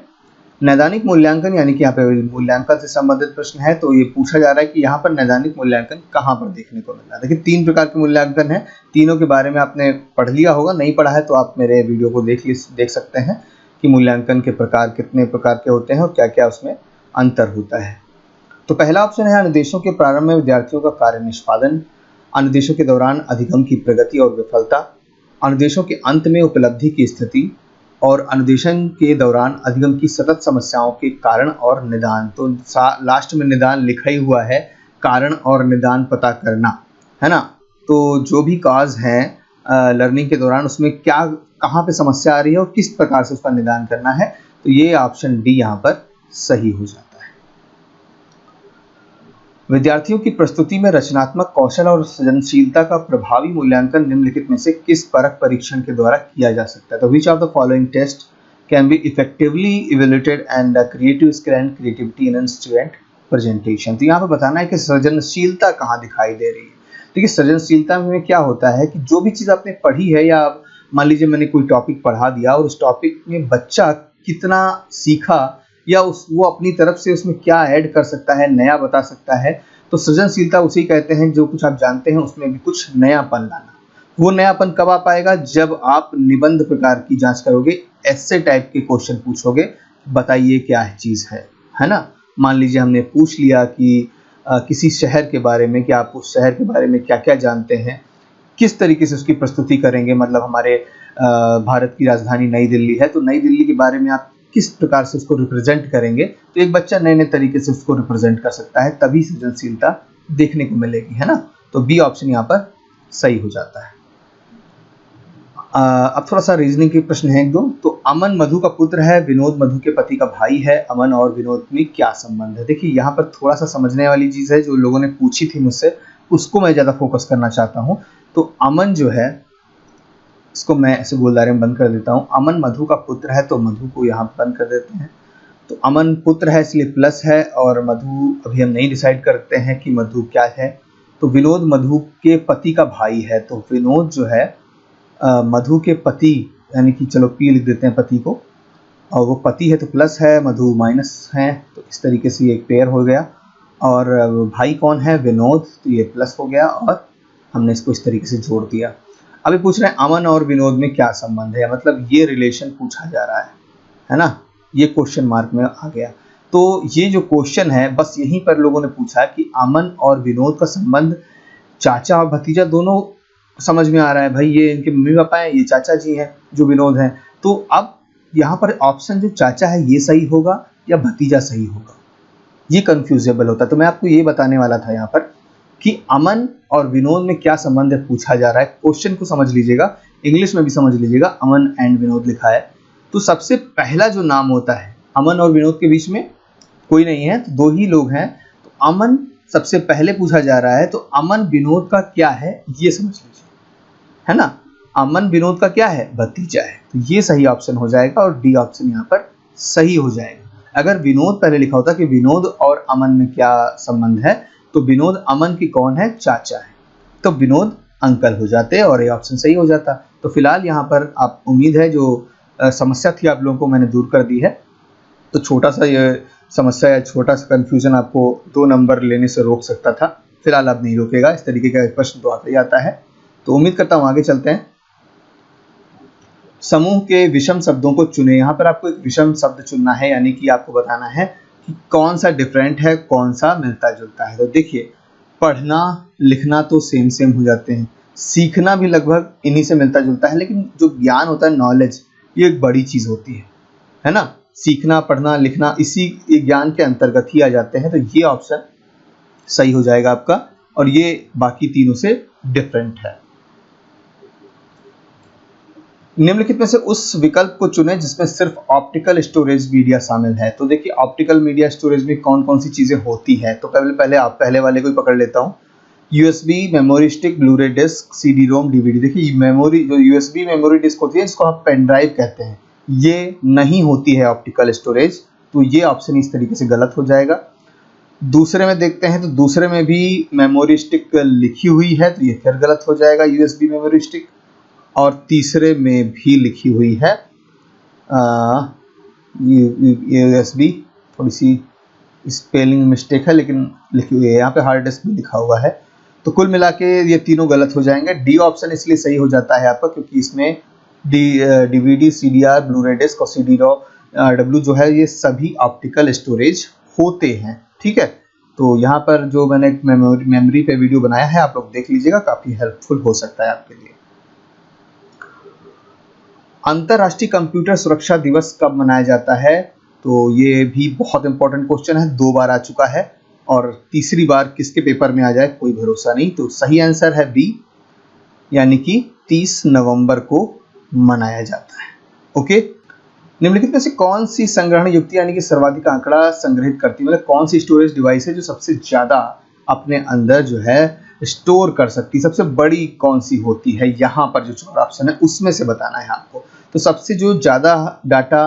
A: नैदानिक मूल्यांकन यानी कि यहाँ पे मूल्यांकन से संबंधित प्रश्न है। तो ये पूछा जा रहा है कि यहाँ पर नैदानिक मूल्यांकन कहाँ पर देखने को मिल रहा है। देखिए 3 प्रकार के मूल्यांकन है, तीनों के बारे में आपने पढ़ लिया होगा, नहीं पढ़ा है तो आप मेरे वीडियो को देख सकते हैं कि मूल्यांकन के प्रकार कितने प्रकार के होते हैं और क्या क्या उसमें अंतर होता है। तो पहला ऑप्शन है अनुदेशों के प्रारंभ में विद्यार्थियों का कार्य निष्पादन, अनुदेशों के दौरान अधिगम की प्रगति और विफलता, अनुदेशों के अंत में उपलब्धि की स्थिति, और अनुदेशन के दौरान अधिगम की सतत समस्याओं के कारण और निदान। तो लास्ट में निदान लिखा ही हुआ है, कारण और निदान पता करना, है ना। तो जो भी कॉज है लर्निंग के दौरान, उसमें क्या कहाँ पे समस्या आ रही है और किस प्रकार से उसका निदान करना है, तो ये ऑप्शन डी यहाँ पर सही हो जाता है। विद्यार्थियों की प्रस्तुति में रचनात्मक कौशल और सृजनशीलता का प्रभावी मूल्यांकन निम्नलिखित में से किस परख परीक्षण के द्वारा किया जा सकता है। तो which of the following test can be effectively evaluated and creative skill and creativity in student presentation. तो यहाँ पे बताना है कि सृजनशीलता कहाँ दिखाई दे रही है। देखिए सृजनशीलता में क्या होता है कि जो भी चीज़ आपने पढ़ी है, या मान लीजिए मैंने कोई टॉपिक पढ़ा दिया और उस टॉपिक में बच्चा कितना सीखा, या वो अपनी तरफ से उसमें क्या ऐड कर सकता है, नया बता सकता है। तो सृजनशीलता उसे कहते हैं जो कुछ आप जानते हैं उसमें भी कुछ नयापन लाना। वो नयापन कब आ पाएगा, जब आप निबंध प्रकार की जांच करोगे, ऐसे टाइप के क्वेश्चन पूछोगे, बताइए क्या चीज़ है ना। मान लीजिए हमने पूछ लिया कि किसी शहर के बारे में कि आप उस शहर के बारे में क्या क्या जानते हैं, किस तरीके से उसकी प्रस्तुति करेंगे। मतलब हमारे भारत की राजधानी नई दिल्ली है, तो नई दिल्ली के बारे में आप किस प्रकार से उसको रिप्रेजेंट करेंगे, तो एक बच्चा नए नए तरीके से उसको रिप्रेजेंट कर सकता है, तभी सृजनशीलता देखने को मिलेगी, है ना। तो बी ऑप्शन यहाँ पर सही हो जाता है। अब थोड़ा सा रीजनिंग के प्रश्न है एक दो। तो अमन मधु का पुत्र है, विनोद मधु के पति का भाई है, अमन और विनोद में क्या संबंध है। देखिए यहाँ पर थोड़ा सा समझने वाली चीज है, जो लोगों ने पूछी थी मुझसे, उसको मैं ज्यादा फोकस करना चाहता हूँ। तो अमन जो है, इसको मैं ऐसे गोलदारे में बंद कर देता हूँ। अमन मधु का पुत्र है, तो मधु को यहाँ बंद कर देते हैं। तो अमन पुत्र है इसलिए प्लस है, और मधु अभी हम नहीं डिसाइड करते हैं कि मधु क्या है। तो विनोद मधु के पति का भाई है, तो विनोद जो है मधु के पति, यानी कि चलो पी लिख देते हैं पति को, और वो पति है तो प्लस है, मधु माइनस है, तो इस तरीके से एक पेयर हो गया। और भाई कौन है, विनोद, तो ये प्लस हो गया, और हमने इसको इस तरीके से जोड़ दिया। अभी पूछ रहे हैं अमन और विनोद में क्या संबंध है, मतलब ये रिलेशन पूछा जा रहा है ना, ये क्वेश्चन मार्क में आ गया। तो ये जो क्वेश्चन है, बस यहीं पर लोगों ने पूछा कि अमन और विनोद का संबंध चाचा और भतीजा दोनों समझ में आ रहा है, भाई ये इनके मम्मी पापा हैं, ये चाचा जी हैं जो विनोद हैं। तो अब यहाँ पर ऑप्शन जो चाचा है ये सही होगा या भतीजा सही होगा, ये कंफ्यूजेबल होता है। तो मैं आपको ये बताने वाला था यहाँ पर कि अमन और विनोद में क्या संबंध है पूछा जा रहा है। क्वेश्चन को समझ लीजिएगा, इंग्लिश में भी समझ लीजिएगा, अमन एंड विनोद लिखा है। तो सबसे पहला जो नाम होता है, अमन और विनोद के बीच में कोई नहीं है, तो दो ही लोग हैं, तो अमन सबसे पहले पूछा जा रहा है। तो अमन विनोद का क्या है ये समझ लीजिए, है ना। अमन विनोद का क्या है, भतीजा है, तो ये सही ऑप्शन हो जाएगा, और डी ऑप्शन यहाँ पर सही हो जाएगा। अगर विनोद पहले लिखा होता कि विनोद और अमन में क्या संबंध है, तो विनोद अमन की कौन है, चाचा है, तो विनोद अंकल हो जाते और ये ऑप्शन सही हो जाता। तो फिलहाल यहाँ पर आप उम्मीद है जो समस्या थी आप लोगों को मैंने दूर कर दी है। तो छोटा सा ये समस्या या छोटा सा कंफ्यूजन आपको 2 नंबर लेने से रोक सकता था, फिलहाल अब नहीं रोकेगा। इस तरीके का प्रश्न तो आता ही आता है। तो उम्मीद करता हूँ आगे चलते हैं। समूह के विषम शब्दों को चुने। यहाँ पर आपको एक विषम शब्द चुनना है, यानी कि आपको बताना है कि कौन सा डिफरेंट है, कौन सा मिलता जुलता है। तो देखिए, पढ़ना लिखना तो सेम सेम हो जाते हैं, सीखना भी लगभग इन्हीं से मिलता जुलता है, लेकिन जो ज्ञान होता है, नॉलेज, ये एक बड़ी चीज़ होती है ना। सीखना, पढ़ना, लिखना इसी ज्ञान के अंतर्गत ही आ जाते हैं। तो ये ऑप्शन सही हो जाएगा आपका, और ये बाकी तीनों से डिफरेंट है। निम्नलिखित में से उस विकल्प को चुनें जिसमें सिर्फ ऑप्टिकल स्टोरेज मीडिया शामिल है। तो देखिए, ऑप्टिकल मीडिया स्टोरेज में कौन कौन सी चीज़ें होती है। तो पहले वाले को ही पकड़ लेता हूँ। यूएसबी मेमोरी स्टिक, ब्लू रे डिस्क, सीडी रोम, डीवीडी। देखिए, मेमोरी जो यूएसबी मेमोरी डिस्क होती है, इसको हम पेन ड्राइव कहते हैं, ये नहीं होती है ऑप्टिकल स्टोरेज। तो ये ऑप्शन इस तरीके से गलत हो जाएगा। दूसरे में देखते हैं, तो दूसरे में भी मेमोरी स्टिक लिखी हुई है, तो ये फिर गलत हो जाएगा, यूएसबी मेमोरी स्टिक। और तीसरे में भी लिखी हुई है यूएसबी, थोड़ी सी स्पेलिंग मिस्टेक है, लेकिन लिखी हुई है यहाँ पे, हार्ड डिस्क भी लिखा हुआ है। तो कुल मिला के ये तीनों गलत हो जाएंगे। डी ऑप्शन इसलिए सही हो जाता है आपका, क्योंकि इसमें डीवीडी, सीडीआर, ब्लू रे डिस्क और सीडी डब्ल्यू जो है, ये सभी ऑप्टिकल स्टोरेज होते हैं। ठीक है, तो यहाँ पर जो मैंने मेमोरी पे वीडियो बनाया है, आप लोग देख लीजिएगा, काफ़ी हेल्पफुल हो सकता है आपके लिए। अंतर्राष्ट्रीय कंप्यूटर सुरक्षा दिवस कब मनाया जाता है। तो ये भी बहुत इंपॉर्टेंट क्वेश्चन है, 2 बार आ चुका है, और तीसरी बार किसके पेपर में आ जाए कोई भरोसा नहीं। तो सही आंसर है बी, यानी कि 30 नवंबर को मनाया जाता है। ओके, निम्नलिखित में से कौन सी संग्रहण युक्ति यानी कि सर्वाधिक आंकड़ा संग्रहित करती है, मतलब कौन सी स्टोरेज डिवाइस है जो सबसे ज़्यादा अपने अंदर जो है स्टोर कर सकती है, सबसे बड़ी कौन सी होती है। यहाँ पर जो 4 ऑप्शन है उसमें से बताना है आपको। तो सबसे जो ज़्यादा डाटा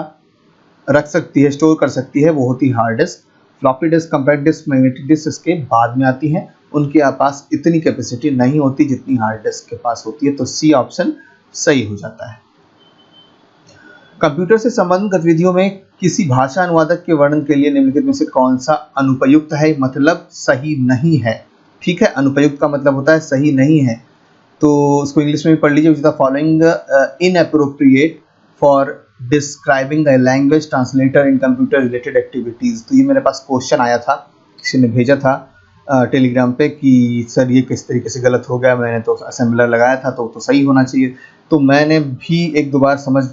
A: रख सकती है, स्टोर कर सकती है, वो होती है hard disk. Floppy disk, compact disk, magnetic disk इसके बाद में आती हैं। उनके पास इतनी कैपेसिटी नहीं होती जितनी हार्ड डिस्क के पास होती है। तो सी ऑप्शन सही हो जाता है। कंप्यूटर से संबंधित गतिविधियों में किसी भाषा अनुवादक के वर्णन के लिए निम्नलिखित में से कौन सा अनुपयुक्त है, मतलब सही नहीं है। ठीक है, अनुपयुक्त का मतलब होता है सही नहीं है। तो उसको इंग्लिश में भी पढ़ लीजिए। Which the following inappropriate for describing the language translator in computer related activities. तो ये मेरे पास क्वेश्चन आया था, किसी ने भेजा था टेलीग्राम पे कि सर ये किस तरीके से गलत हो गया, मैंने तो असेंबलर लगाया था तो सही होना चाहिए। तो मैंने भी 1-2 बार समझ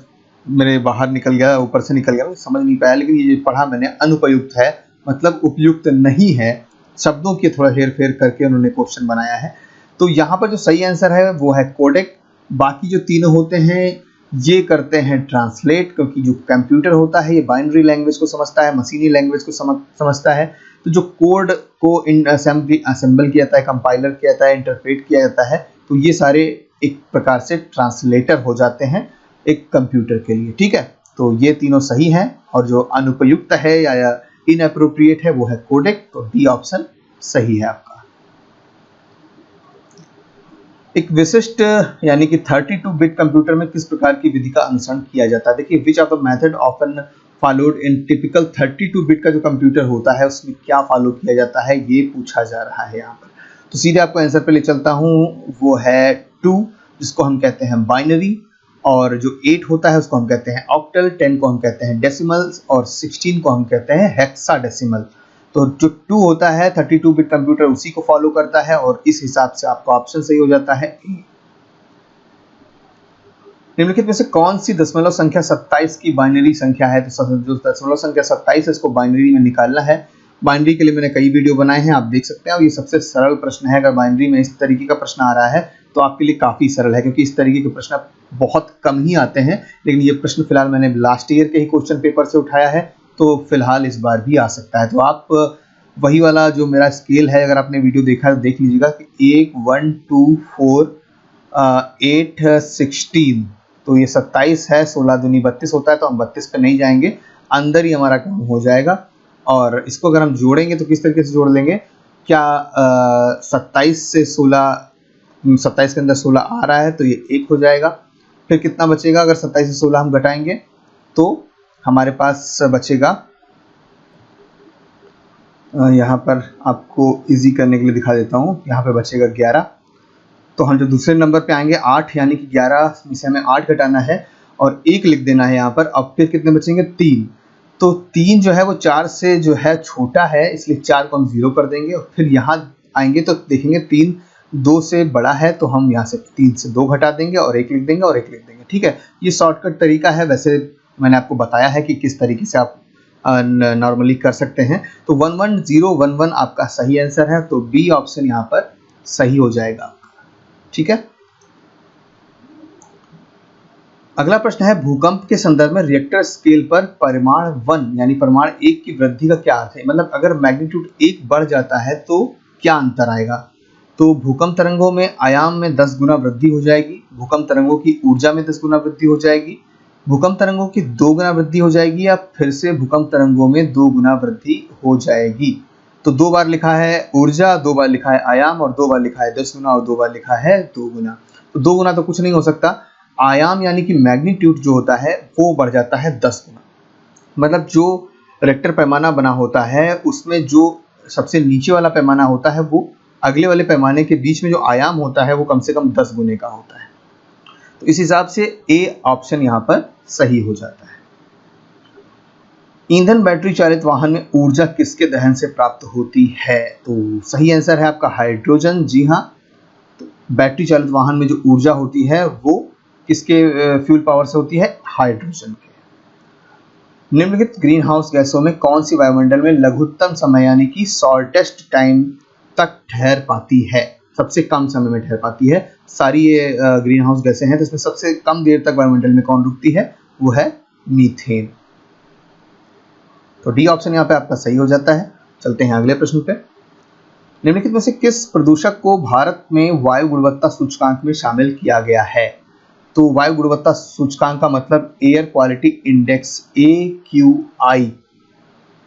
A: मेरे बाहर निकल गया, ऊपर से निकल गया, समझ नहीं पाया, लेकिन ये पढ़ा मैंने, अनुपयुक्त है मतलब उपयुक्त नहीं है। शब्दों की थोड़ा हेर फेर करके उन्होंने क्वेश्चन बनाया है। तो यहाँ पर जो सही आंसर है वो है कोडेक। बाकी जो तीनों होते हैं ये करते हैं ट्रांसलेट, क्योंकि जो कंप्यूटर होता है ये बाइनरी लैंग्वेज को समझता है, मशीनी लैंग्वेज को समझता है। तो जो कोड को असेंबल किया जाता है, कंपाइलर किया जाता है, इंटरप्रेट किया जाता है, तो ये सारे एक प्रकार से ट्रांसलेटर हो जाते हैं एक कंप्यूटर के लिए। ठीक है, तो ये तीनों सही हैं, और जो अनुपयुक्त है या इनएप्रोप्रिएट है वो है कोडेक। तो डी ऑप्शन सही है आपका। एक विशिष्ट यानी कि 32 बिट कंप्यूटर में किस प्रकार की विधि का अनुसरण किया जाता है। देखिए, विच of the method often followed in typical 32 bit का जो कंप्यूटर होता है उसमें क्या फॉलो किया जाता है, ये पूछा जा रहा है यहाँ पर। तो सीधे आपको आंसर पे ले चलता हूँ, वो है 2, जिसको हम कहते हैं बाइनरी, और जो 8 होता है उसको हम कहते हैं ऑक्टल, 10 को हम कहते हैं डेसिमल्स, और 16 को हम कहते हैं हेक्साडेसिमल। तो जो 2 होता है 32 बिट कंप्यूटर उसी को फॉलो करता है, और इस हिसाब से आपका ऑप्शन सही हो जाता है ए। निम्नलिखित में से कौन सी दशमलव संख्या 27 की बाइनरी संख्या है। तो जो दशमलव संख्या 27 है इसको बाइनरी में निकालना है। बाइनरी के लिए मैंने कई वीडियो बनाए हैं, आप देख सकते हैं, और ये सबसे सरल प्रश्न है। अगर बाइनरी में इस तरीके का प्रश्न आ रहा है तो आपके लिए काफ़ी सरल है, क्योंकि इस तरीके के प्रश्न बहुत कम ही आते हैं। लेकिन ये प्रश्न फिलहाल मैंने लास्ट ईयर के ही क्वेश्चन पेपर से उठाया है, तो फिलहाल इस बार भी आ सकता है। तो आप वही वाला जो मेरा स्केल है, अगर आपने वीडियो देखा है तो देख लीजिएगा कि 1, 1, 2, 4, 8, 16, तो ये 27 है, 16 दूनी 32 होता है, तो हम 32 पे नहीं जाएंगे, अंदर ही हमारा काम हो जाएगा। और इसको अगर हम जोड़ेंगे तो किस तरीके से जोड़ लेंगे, क्या 27 से 16, 27 के अंदर 16 आ रहा है तो ये 1 हो जाएगा। फिर कितना बचेगा, अगर 27 से 16 हम घटाएंगे तो हमारे पास बचेगा, यहाँ पर आपको इजी करने के लिए दिखा देता हूँ, यहाँ पे बचेगा 11। तो हम जो दूसरे नंबर पे आएंगे 8, यानी कि 11 में से हमें 8 घटाना है, और 1 लिख देना है यहाँ पर। अब फिर कितने बचेंगे? 3। तो 3 जो है वो 4 से जो है छोटा है, इसलिए 4 को हम 0 कर देंगे। और फिर यहाँ आएंगे तो देखेंगे 3 2 से बड़ा है, तो हम यहाँ से 3 से 2 घटा देंगे और 1 लिख देंगे और 1 लिख देंगे। ठीक है, ये शॉर्टकट तरीका है। वैसे मैंने आपको बताया है कि किस तरीके से आप नॉर्मली कर सकते हैं। तो 11011 आपका सही आंसर है, तो बी ऑप्शन यहाँ पर सही हो जाएगा। ठीक है, अगला प्रश्न है भूकंप के संदर्भ में रिएक्टर स्केल पर परिमाण 1 यानी परिमाण 1 की वृद्धि का क्या अर्थ है? मतलब अगर मैग्नीट्यूड 1 बढ़ जाता है तो क्या अंतर आएगा? तो भूकंप तरंगों में आयाम में 10 गुना वृद्धि हो जाएगी, भूकंप तरंगों की ऊर्जा में 10 गुना वृद्धि हो जाएगी, भूकंप तरंगों की 2 गुना वृद्धि हो जाएगी, या फिर से भूकंप तरंगों में 2 गुना वृद्धि हो जाएगी। तो 2 बार लिखा है ऊर्जा, 2 बार लिखा है आयाम, और 2 बार लिखा है 10 गुना, और 2 बार लिखा है 2 गुना। तो 2 गुना तो कुछ नहीं हो सकता। आयाम यानी कि मैग्नीट्यूड जो होता है वो बढ़ जाता है 10 गुना। मतलब जो रिक्टर पैमाना बना होता है उसमें जो सबसे नीचे वाला पैमाना होता है वो अगले वाले पैमाने के बीच में जो आयाम होता है वो कम से कम 10 गुने का होता है। तो इस हिसाब से ए ऑप्शन यहाँ पर सही हो जाता है। ईंधन बैटरी चालित वाहन में ऊर्जा किसके दहन से प्राप्त होती है? तो सही आंसर है आपका हाइड्रोजन। जी हाँ, तो बैटरी चालित वाहन में जो ऊर्जा होती है वो किसके फ्यूल पावर से होती है? हाइड्रोजन के। निम्नलिखित ग्रीन हाउस गैसों में कौन सी वायुमंडल में लघुत्तम समय यानी कि शॉर्टेस्ट टाइम तक ठहर पाती है? सबसे कम समय में ठहर पाती है। सारी ये ग्रीन हाउस गैसें हैं तो इसमें सबसे कम देर तक वायुमंडल में कौन रुकती है? वो है मीथेन। तो डी ऑप्शन यहाँ पे आपका सही हो जाता है। चलते हैं अगले प्रश्न पे। निम्नलिखित में से किस प्रदूषक को भारत में वायु गुणवत्ता सूचकांक में शामिल किया गया है? तो वायु गुणवत्ता सूचकांक का मतलब air quality index AQI।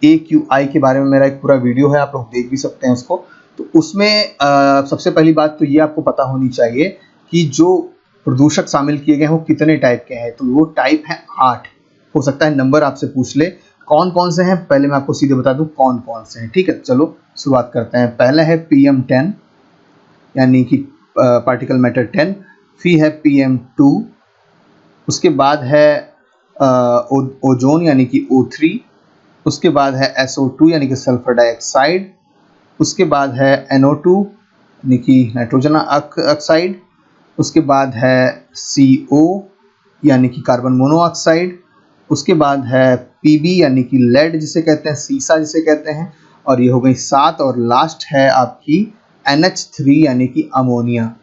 A: AQI के बारे में मेरा एक पूरा वीडियो है, आप लोग देख भी सकते हैं उसको। तो उसमें सबसे पहली बात तो ये आपको पता होनी चाहिए कि जो प्रदूषक शामिल किए गए हैं वो कितने टाइप के हैं। तो वो टाइप है 8। हो सकता है नंबर आपसे पूछ ले कौन कौन से हैं, पहले मैं आपको सीधे बता दूं कौन कौन से हैं। ठीक है, चलो शुरुआत करते हैं। पहला है PM10 यानी कि पार्टिकल मैटर 10, फिर है PM2, उसके बाद है ओजोन यानी कि O3, उसके बाद है SO2 यानी कि सल्फर डाइऑक्साइड, उसके बाद है NO2 यानी कि नाइट्रोजन ऑक्साइड, उसके बाद है CO यानी कि कार्बन मोनोऑक्साइड, उसके बाद है PB यानी कि लेड जिसे कहते हैं, सीसा जिसे कहते हैं, और ये हो गई 7, और लास्ट है आपकी NH3 यानी कि अमोनिया।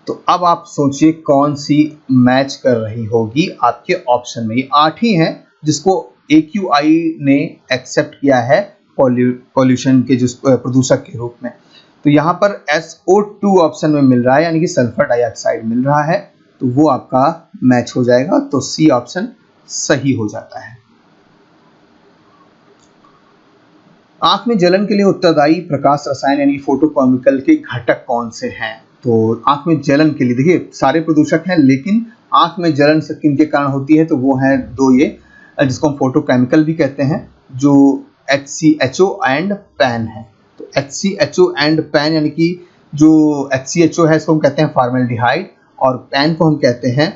A: तो अब आप सोचिए कौन सी मैच कर रही होगी आपके ऑप्शन में। ये 8 ही हैं जिसको AQI ने एक्सेप्ट किया है पॉल्यूशन के जो प्रदूषक के रूप में। तो यहाँ पर SO2 ऑप्शन में मिल रहा है यानी कि सल्फर डाइऑक्साइड मिल रहा है, तो वो आपका मैच हो जाएगा। तो सी ऑप्शन सही हो जाता है। आंख में जलन के लिए उत्तरदायी प्रकाश रसायन यानी फोटोकेमिकल के घटक कौन से हैं? तो आंख में जलन के लिए देखिए सारे प्रदूषक हैं, लेकिन आंख में जलन किनके कारण होती है? तो वो है 2 ये जिसको हम फोटोकेमिकल भी कहते हैं, जो HCHO एंड पैन है। तो HCHO एंड पैन यानी कि जो HCHO है इसको हम कहते हैं फॉर्मेल्डिहाइड, और पैन को हम कहते हैं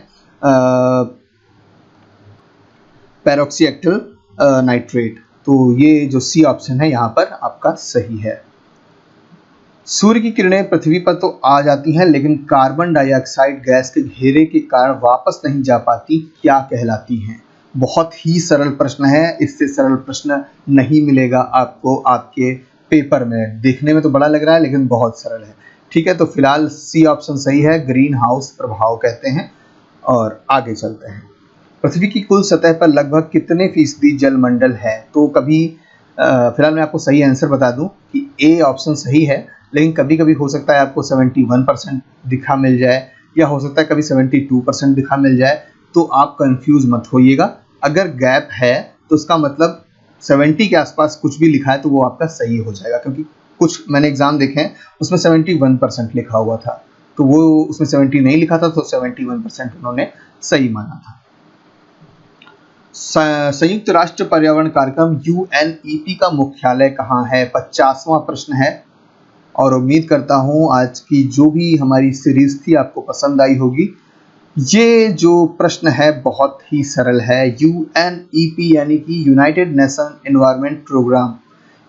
A: पेरोक्सीएक्टिल नाइट्रेट। तो ये जो सी ऑप्शन है यहाँ पर आपका सही है। सूर्य की किरणें पृथ्वी पर तो आ जाती हैं लेकिन कार्बन डाइऑक्साइड गैस के घेरे के कारण वापस नहीं जा पाती, क्या कहलाती हैं? बहुत ही सरल प्रश्न है, इससे सरल प्रश्न नहीं मिलेगा आपको आपके पेपर में। देखने में तो बड़ा लग रहा है लेकिन बहुत सरल है। ठीक है, तो फिलहाल सी ऑप्शन सही है, ग्रीन हाउस प्रभाव कहते हैं। और आगे चलते हैं। पृथ्वी की कुल सतह पर लगभग कितने फीसदी जलमंडल है? तो कभी फिलहाल मैं आपको सही आंसर बता दूं कि ए ऑप्शन सही है, लेकिन कभी कभी हो सकता है आपको 71% दिखा मिल जाए, या हो सकता है कभी 72% दिखा मिल जाए। तो आप कंफ्यूज मत होइएगा। अगर गैप है तो उसका मतलब 70 के आसपास कुछ भी लिखा है तो वो आपका सही हो जाएगा, क्योंकि कुछ मैंने एग्जाम देखे हैं उसमें 71% लिखा हुआ था, तो वो उसमें 70 नहीं लिखा था, तो 71% उन्होंने सही माना था। संयुक्त राष्ट्र पर्यावरण कार्यक्रम UNEP का मुख्यालय कहाँ है? 50वां प्रश्न है, और उम्मीद करता हूँ आज की जो भी हमारी सीरीज थी आपको पसंद आई होगी। ये जो प्रश्न है बहुत ही सरल है। UNEP यानी कि united nation environment programme,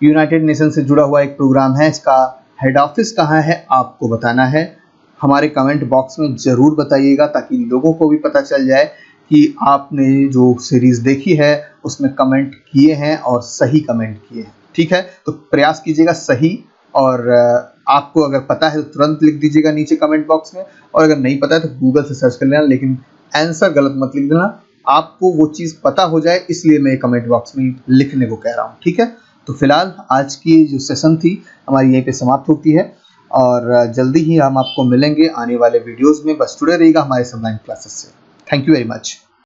A: united nation से जुड़ा हुआ एक प्रोग्राम है। इसका हेड ऑफिस कहाँ है आपको बताना है। हमारे कमेंट बॉक्स में ज़रूर बताइएगा ताकि लोगों को भी पता चल जाए कि आपने जो सीरीज़ देखी है उसमें कमेंट किए हैं और सही कमेंट किए हैं। ठीक है, तो प्रयास कीजिएगा सही, और आपको अगर पता है तो तुरंत लिख दीजिएगा नीचे कमेंट बॉक्स में, और अगर नहीं पता है तो गूगल से सर्च कर लेना, लेकिन आंसर गलत मत लिख देना। आपको वो चीज़ पता हो जाए इसलिए मैं कमेंट बॉक्स में लिखने को कह रहा हूँ। ठीक है, तो फिलहाल आज की जो सेशन थी हमारी यहीं पे समाप्त होती है, और जल्दी ही हम आपको मिलेंगे आने वाले वीडियोज़ में। बस जुड़े रहिएगा हमारे सबलाइन क्लासेस से। Thank you very much.